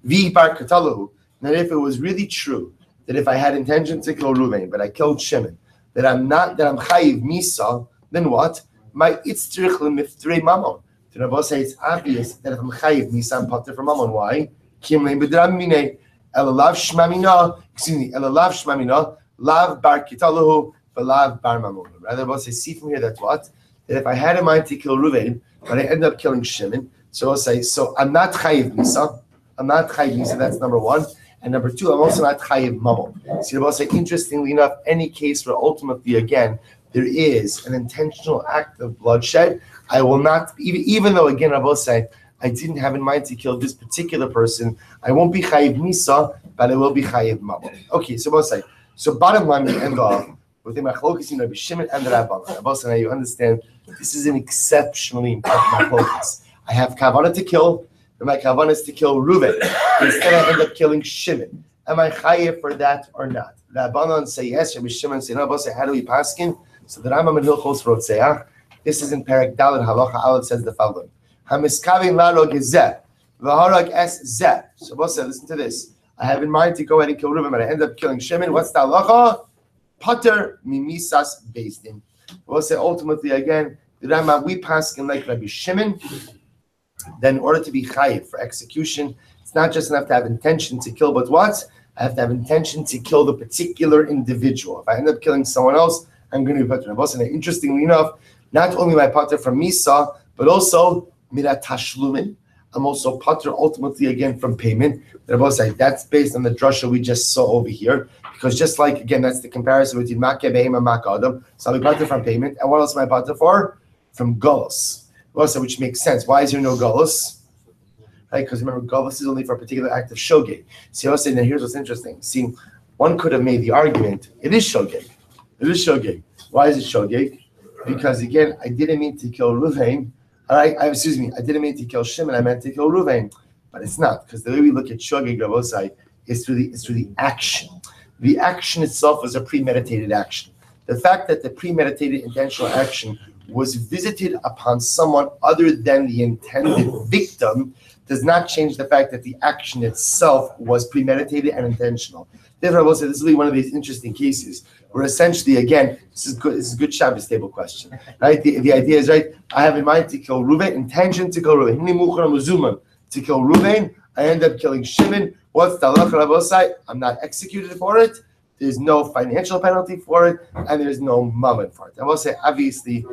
V bar katalahu. Now, if it was really true that if I had intention to kill Ruvain, but I killed Shimon, that I'm chayiv misa, then what? My itzrich lemiftrei mamon. The Rabbi say it's obvious that if I'm chayiv misa, I'm pater for mamon. Why? Kim lein b'dramine elalav shmamina. Excuse me, elalav shmamina lav bar kitalahu v'lav bar mamon. Rather, Rabbi say, see from here that what? That if I had in mind to kill Ruvain, but I ended up killing Shimon, so I'll say, so I'm not chayiv misa. I'm not chayiv misa. That's number one. And number two, I'm also not chayiv mamon. See, Rabbi say, interestingly enough, any case where ultimately, again, there is an intentional act of bloodshed, I will not, even though, again, Rabbi say, I didn't have in mind to kill this particular person, I won't be chayiv misa, but I will be chayiv mamon. Okay, so Rabbi say, so bottom line, we end off with the machlokas in Rabbi Shimon and the Rabbanan. Rabbi say, now you understand, this is an exceptionally important machlokas. I have kavanah to kill, and my kavanah is to kill Reuven. Instead, I end up killing Shimon. Am I chayiv for that or not? Rabbanan say yes. Rabbi Shimon say no. Rabbi say, how do we paskin? So the Rambam in Hilchos Rotzeach. This is in Perek Dalet Halacha Aleph, says the following: Hamiskavin larog gezeh v'harag es zeh. So Rabbi say, listen to this. I have in mind to go ahead and kill Reuven, but I end up killing Shimon. What's the halacha? Pater mimisas beis din. Rabbi say ultimately again, the Rambam we paskin like Rabbi Shimon. Then in order to be chayiv for execution, it's not just enough to have intention to kill, but what? I have to have intention to kill the particular individual. If I end up killing someone else, I'm going to be pater. And interestingly enough, not only am I pater from Misa, but also mirat tashlumin. I'm also pater ultimately again from payment. That's based on the drasha we just saw over here. Because just like, again, that's the comparison between Makkah Behem and Makkah Adam. So I'll be pater from payment. And what else am I pater for? From Golos. Also, which makes sense. Why is there no Golos? Right? Because remember, Golos is only for a particular act of shogeg. See, I was saying, now here's what's interesting. See, one could have made the argument, it is shogeg. It is shogeg. Why is it shogeg? Because again, I didn't mean to kill Ruvain. I didn't mean to kill Shimon, I meant to kill Ruvain. But it's not, because the way we look at shogeg, Rabosai, is through the action. The action itself was a premeditated action. The fact that the premeditated intentional action was visited upon someone other than the intended victim does not change the fact that the action itself was premeditated and intentional. Therefore, I will say this is really one of these interesting cases where essentially, again, this is good Shabbos table question, right? The idea is, right, I have in mind to kill Reuven, intention to kill Reuven. To kill Reuven, I end up killing Shimon. What's the halacha Rabosai? I'm not executed for it. There's no financial penalty for it, and there's no mammon for it. I will say, obviously,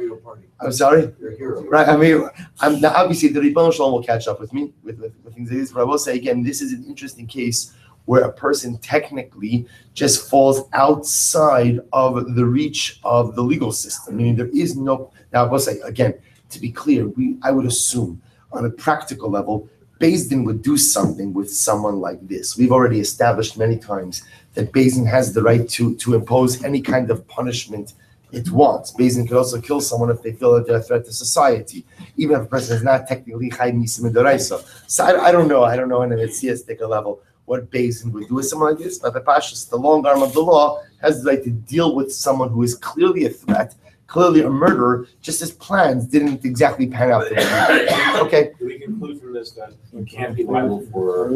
I'm sorry? You're a hero. Right, I mean, obviously, the Ribbon Shalom will catch up with me with things like this, but I will say, again, this is an interesting case where a person technically just falls outside of the reach of the legal system. Meaning there is no, now I will say, again, to be clear, I would assume on a practical level, Beis Din would do something with someone like this. We've already established many times that Beis Din has the right to impose any kind of punishment it wants. Beis Din could also kill someone if they feel that they're a threat to society, even if a person is not technically chayiv misim d'oraisa. So I don't know on an etziastic level what Beis Din would do with someone like this, but the Pashas, the long arm of the law, has the right to deal with someone who is clearly a threat, clearly a murderer, just as plans didn't exactly pan out. Okay. Do we conclude from this that you can't be liable for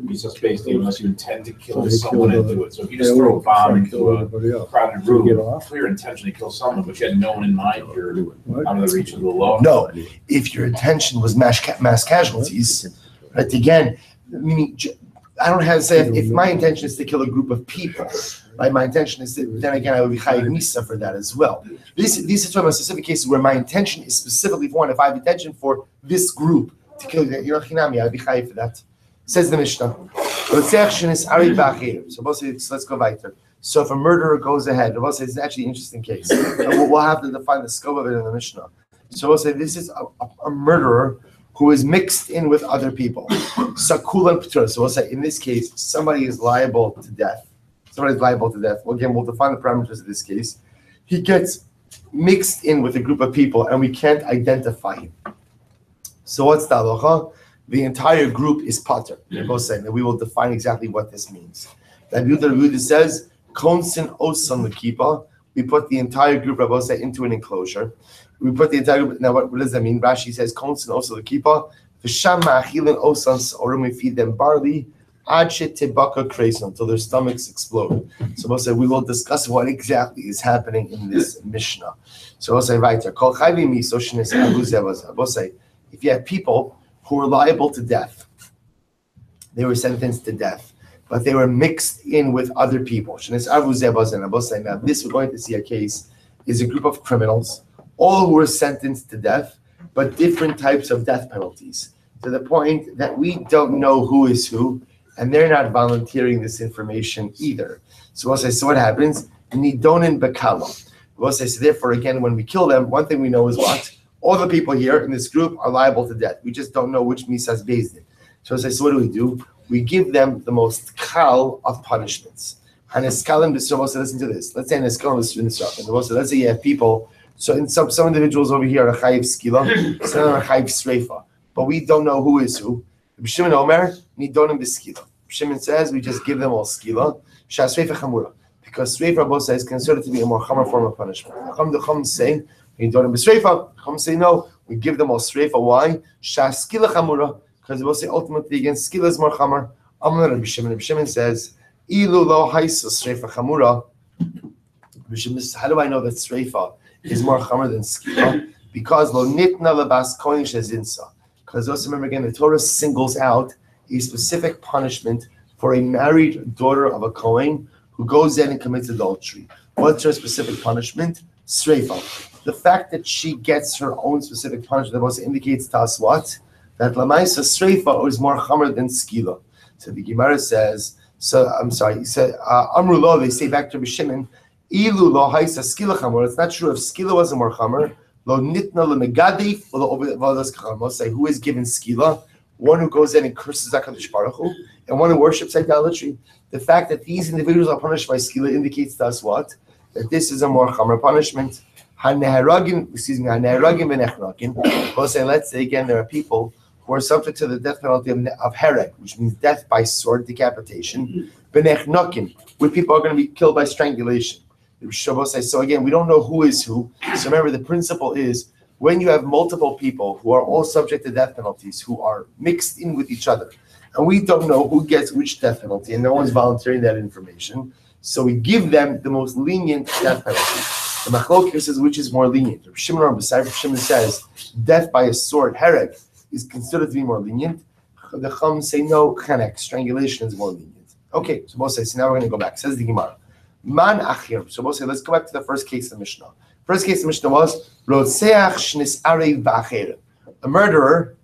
use of space unless you intend to kill someone and do it? So if you just throw a bomb into a crowded room, clear intention to kill someone, but you had no one in mind, you're out of the reach of the law? No. If your intention was mass casualties, right? Again, meaning, I don't have to say if my intention is to kill a group of people, right? My intention is to, then again, I would be chayiv misa for that as well. These are talking about specific cases where my intention is specifically for one. If I have intention for this group to kill Yerachinami, I would be chayiv for that. Says the Mishnah. So let's go weiter. So if a murderer goes ahead, we'll say it's actually an interesting case. We'll have to define the scope of it in the Mishnah. So we'll say this is a murderer who is mixed in with other people. Sakul and Petra. So we'll say in this case, somebody is liable to death. Somebody's liable to death. Well, again, we'll define the parameters of this case. He gets mixed in with a group of people and we can't identify him. So what's the halacha? The entire group is pater. They're both saying that we will define exactly what this means. Rabbi Yehuda says, Konsin osan l'kipa. We put the entire group, Rabbi say, into an enclosure. We put the entire group. Now, what does that mean? Rashi says, "Konsin also the kippah, v'sham ma'achilin osans or we feed them barley, ad tibaka kreis until their stomachs explode." So we'll say we will discuss what exactly is happening in this Mishnah. So we'll say, right there, kol chayvim misoshenes abuzevaz. We'll say, if you have people who were liable to death, they were sentenced to death, but they were mixed in with other people. Now, this we're going to see a case is a group of criminals, all who were sentenced to death, but different types of death penalties, to the point that we don't know who is who, and they're not volunteering this information either. So we'll say, so what happens? Nidonin bekala. We'll say, so therefore, again, when we kill them, one thing we know is what? All the people here in this group are liable to death. We just don't know which misas based in. So we'll say, so what do? We give them the most kal of punishments. And eskalim b'srova, listen to this. Let's say an eskalim b'srova. Let's say you have people. So in some individuals over here are chayiv skila, some are chayiv sreifa, but we don't know who is who. Shimon Omer nidonim b'skila. Shimon says we just give them all skila. Shas sreifa chamura, because sreifa both is considered to be a more chamor form of punishment. The chum say nidonim b'sreifa. Chum say no, we give them all sreifa. Why? Shas skila chamura. Because we'll say ultimately again, skila is more chamor. Amar Rabbi Shimon. Rabbi Shimon says, "Ilu lo haisa sreifa chamura." Rabbi Shimon says, how do I know that sreifa is more chamor than skila? Because lo nitna lebas kohen shezinsa. Because also remember again, the Torah singles out a specific punishment for a married daughter of a kohen who goes in and commits adultery. What's her specific punishment? Sreifa. The fact that she gets her own specific punishment also indicates to us what? That lamaisa sreifa is more chamer than skila. So the Gemara says, he said, Amru lo, they say back to Rabbi Shimon, Ilu lo haisa skila chamer. It's not true if skila wasn't more chamer. Lo nitna le megadif lo ovadas chamer. Say who is given skila? One who goes in and curses HaKadosh Baruch Hu, and one who worships idolatry. The fact that these individuals are punished by skila indicates to us what? That this is a more chamer punishment. Haneharagim v'nechnakim. We'll say, let's say again, there are people who are subject to the death penalty of hereg, which means death by sword, decapitation. V'nechnakim, where people are going to be killed by strangulation. So again, we don't know who is who. So remember, the principle is when you have multiple people who are all subject to death penalties, who are mixed in with each other, and we don't know who gets which death penalty, and no one's volunteering that information, so we give them the most lenient death penalty. The Machlokes says which is more lenient. Shimon says death by a sword, hereg, is considered to be more lenient. The Chum say no, chenek, strangulation is more lenient. Okay, so both say, so now we're going to go back. Says the Gemara. Man achir. So we'll say, let's go back to the first case of Mishnah. First case of Mishnah was Rotseach shnis'arei b'acher. A murderer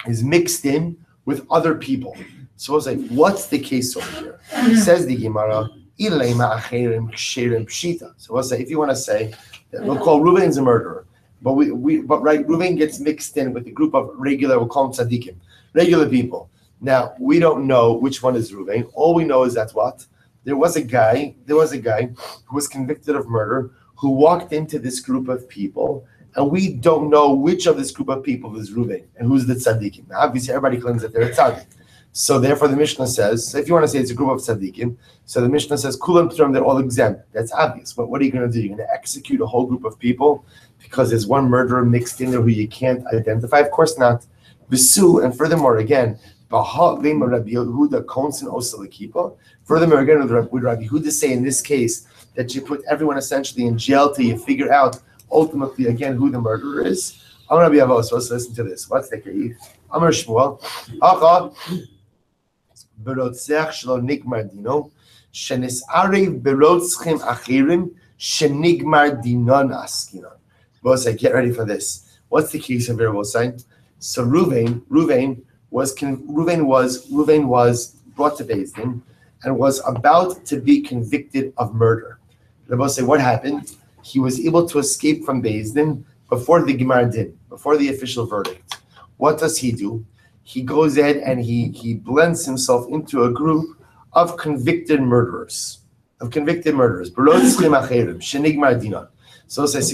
is mixed in with other people. So we'll say, what's the case over here? Says the Gemara, Ilei ma'acherim ksherim pshita. So we'll say, if you want to say, that we'll call Reuven's a murderer, but Reuven gets mixed in with a group of regular, we'll call them tzaddikim, regular people. Now, we don't know which one is Reuven. All we know is that what? There was a guy who was convicted of murder who walked into this group of people, and we don't know which of this group of people is Reuven and who's the tzaddikim. Now, obviously, everybody claims that they're a tzaddik. So therefore, the Mishnah says, so if you want to say it's a group of tzaddikim, so the Mishnah says, kulam p'turim, they're all exempt. That's obvious. But what are you going to do? You're going to execute a whole group of people because there's one murderer mixed in there who you can't identify? Of course not. V'su, and furthermore, again, furthermore, again, would Rabbi Yehuda say in this case that you put everyone essentially in jail till you figure out ultimately again who the murderer is? I'm going to be avos. Let's listen to this. What's the case? Amar Shmuel. Berotzech shelo nigmar dino, shenis'arev berotzchim achirim, shenigmar dinon askinon. Bosai, get ready for this. What's the case of Bosai? So Reuven was brought to Beis Din and was about to be convicted of murder. Bosai, what happened? He was able to escape from Beis Din before the Gemar Din, before the official verdict. What does he do? He goes in and he blends himself into a group of convicted murderers. So can you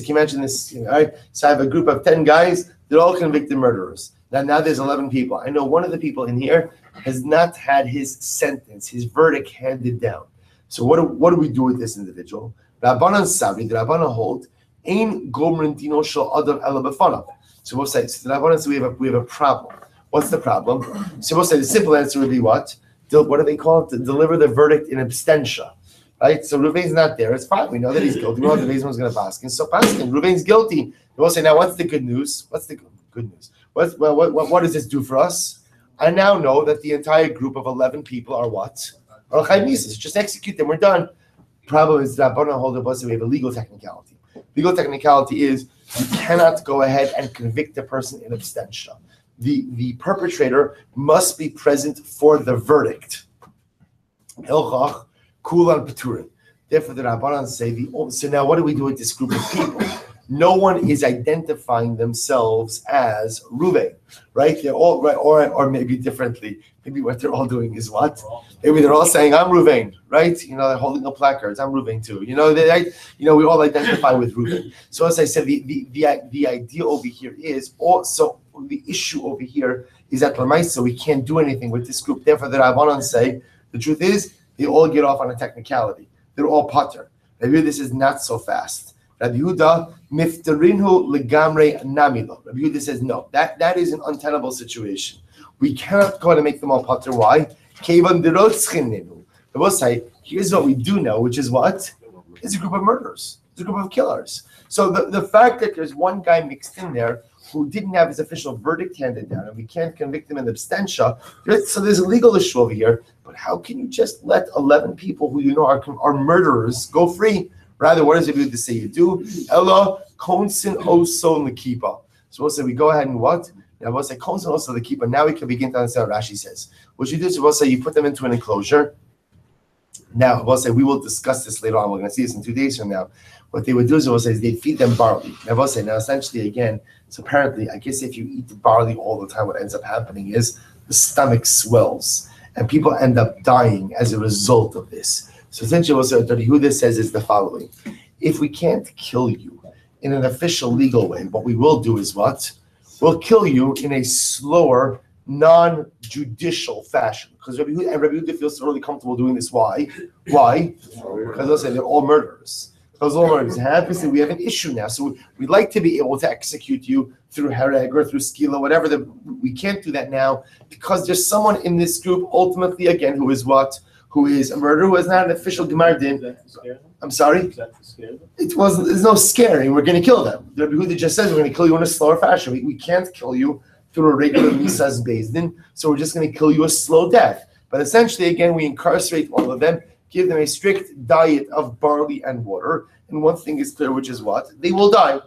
imagine this? All right? So I have a group of 10 guys, they're all convicted murderers. Now there's 11 people. I know one of the people in here has not had his sentence, his verdict handed down. So what do we do with this individual? Rabbanan Sabri, the Rabbanan hold, Ein Gomrin Dino Shal Adam Ela B'fanav. So we'll say, so the Rabbanan say we have a problem. What's the problem? So we'll say the simple answer would be what? What do they call it? To deliver the verdict in absentia. Right? So Ruvain's not there. It's fine. We know that he's guilty. We know the reason was going to paskin. So paskin, Ruvain's guilty. We'll say, now what's the good news? What's the good news? What does this do for us? I now know that the entire group of 11 people are what? Are chaymises. Just execute them. We're done. Problem is that Rabbanan hold us we have a legal technicality. Legal technicality is you cannot go ahead and convict a person in absentia. The perpetrator must be present for the verdict. Hilchach kulan peturin. Therefore, the Rabbanan say so. Now, what do we do with this group of people? No one is identifying themselves as Ruvain, right? They're all right, or maybe differently. Maybe what they're all doing is what? Maybe they're all saying, "I'm Ruvain," right? You know, they're holding up placards. I'm Ruvain too. You know, we all identify with Ruvain. So as I said, the idea over here is also the issue over here is that Lamaisa we can't do anything with this group. Therefore, the Rabbanan say the truth is they all get off on a technicality. They're all pater. Maybe this is not so fast. Rabbi Yehuda miftarinhu legamre namilo. Rabbi Yehuda says no. That is an untenable situation. We cannot go to make them all pater. Why? Kevan derotzchinenu. The Most say here's what we do know, which is what? It's a group of murderers. It's a group of killers. So the fact that there's one guy mixed in there who didn't have his official verdict handed down, and we can't convict him in absentia. So there's a legal issue over here. But how can you just let 11 people who you know are murderers go free? Rather, what does it do to say you do? Ella konsin oso lekipa. So we'll say we go ahead and what? Now we'll say konsin oso lekipa. Now we can begin to understand what Rashi says. What you do is we'll say you put them into an enclosure. Now we'll say we will discuss this later on. We're going to see this in 2 days from now. What they would do is we'll say they feed them barley. Now we'll say now essentially again. So apparently, I guess if you eat the barley all the time, what ends up happening is the stomach swells, and people end up dying as a result of this. So essentially, what Rabbi Yehuda says is the following: if we can't kill you in an official legal way, what we will do is what? We'll kill you in a slower, non-judicial fashion. Because Rabbi Yehuda feels really comfortable doing this. Why? Because they'll say they're all murderers. Obviously, we have an issue now. So we'd like to be able to execute you through hereg or through skila, whatever. We can't do that now because there's someone in this group, ultimately, again, who is what? Who is a murderer, who is not an official Gemara din. I'm sorry? There's no scaring. We're going to kill them. Rabbi Yehuda just says we're going to kill you in a slower fashion. We can't kill you through a regular Misa's Beis Din, so we're just going to kill you a slow death. But essentially, again, we incarcerate all of them, give them a strict diet of barley and water. And one thing is clear, which is what? They will die.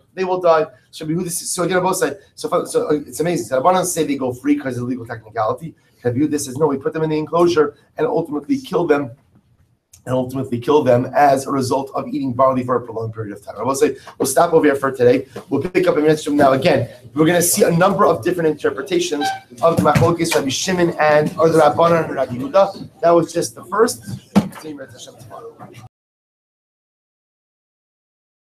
So again, on both sides. So it's amazing. So Rabbanan say they go free because of legal technicality. Rabbi Yehuda says no. We put them in the enclosure and ultimately kill them. As a result of eating barley for a prolonged period of time. I will say we'll stop over here for today. We'll pick up a minute from now. Again, we're going to see a number of different interpretations of the Machlokes Rabbi Shimon or the Rabbanan and Rabbi Yehuda. That was just the first.